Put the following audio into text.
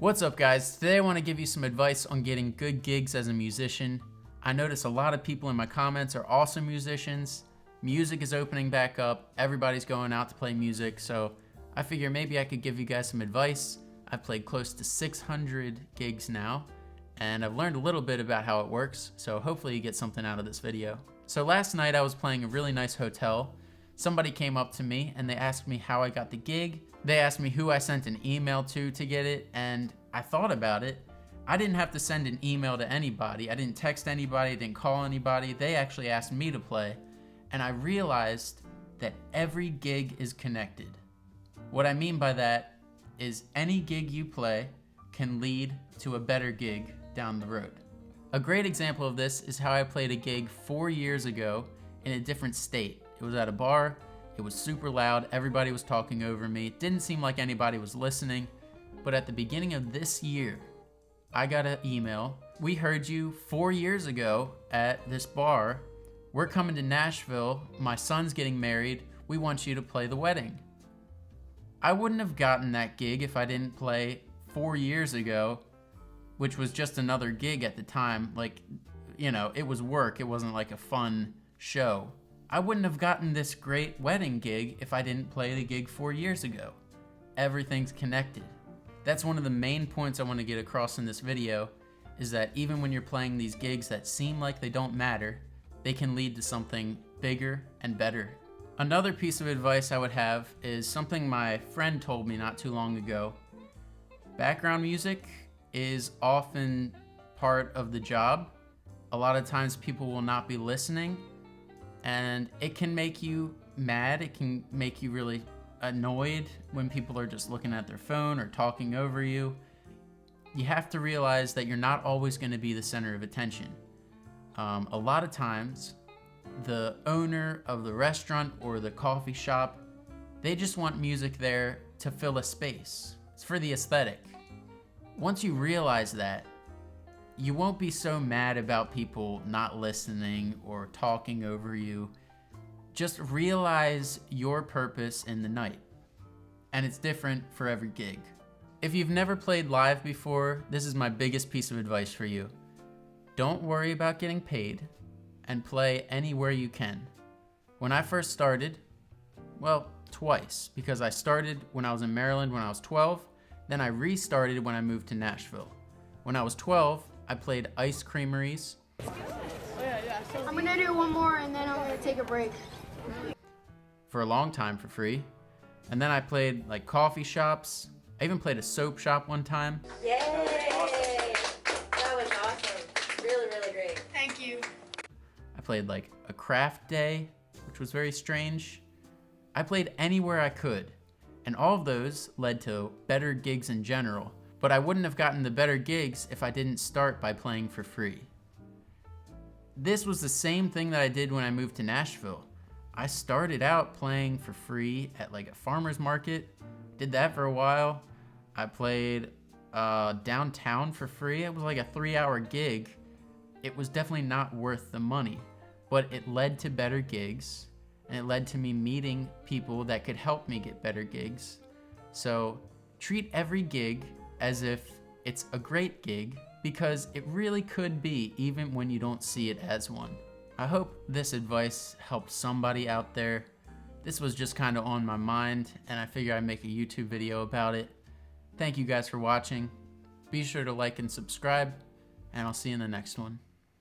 What's up, guys? Today I want to give you some advice on getting good gigs as a musician. I notice a lot of people in my comments are also musicians. Music is opening back up. Everybody's going out to play music, so I figure maybe I could give you guys some advice. I've played close to 600 gigs now, and I've learned a little bit about how it works, so hopefully you get something out of this video. So last night I was playing a really nice hotel. Somebody came up to me and they asked me how I got the gig. They asked me who I sent an email to get it, and I thought about it. I didn't have to send an email to anybody. I didn't text anybody, I didn't call anybody. They actually asked me to play, and I realized that every gig is connected. What I mean by that is any gig you play can lead to a better gig down the road. A great example of this is how I played a gig 4 years ago in a different state. It was at a bar. It was super loud, everybody was talking over me. It didn't seem like anybody was listening, but at the beginning of this year, I got an email. We heard you 4 years ago at this bar. We're coming to Nashville. My son's getting married. We want you to play the wedding. I wouldn't have gotten that gig if I didn't play 4 years ago, which was just another gig at the time. Like, you know, it was work. It wasn't like a fun show. I wouldn't have gotten this great wedding gig if I didn't play the gig 4 years ago. Everything's connected. That's one of the main points I want to get across in this video, is that even when you're playing these gigs that seem like they don't matter, they can lead to something bigger and better. Another piece of advice I would have is something my friend told me not too long ago. Background music is often part of the job. A lot of times people will not be listening, and it can make you mad. It can make you really annoyed when people are just looking at their phone or talking over you. You have to realize that you're not always going to be the center of attention. A lot of times, the owner of the restaurant or the coffee shop, they just want music there to fill a space. It's for the aesthetic. Once you realize that, you won't be so mad about people not listening or talking over you. Just realize your purpose in the night. And it's different for every gig. If you've never played live before, this is my biggest piece of advice for you. Don't worry about getting paid and play anywhere you can. When I first started, well, twice, because I started when I was in Maryland when I was 12, then I restarted when I moved to Nashville. When I was 12, I played ice creameries. I'm gonna do one more and then I'm gonna take a break. For a long time for free. And then I played like coffee shops. I even played a soap shop one time. Yay! That was awesome. Really, really great. Thank you. I played like a craft day, which was very strange. I played anywhere I could. And all of those led to better gigs in general. But I wouldn't have gotten the better gigs if I didn't start by playing for free. This was the same thing that I did when I moved to Nashville. I started out playing for free at like a farmer's market. Did that for a while. I played downtown for free. It was like a 3-hour gig. It was definitely not worth the money, but it led to better gigs, and it led to me meeting people that could help me get better gigs. So treat every gig as if it's a great gig, because it really could be, even when you don't see it as one. I hope this advice helped somebody out there. This was just kind of on my mind, and I figured I'd make a YouTube video about it. Thank you guys for watching. Be sure to like and subscribe, and I'll see you in the next one.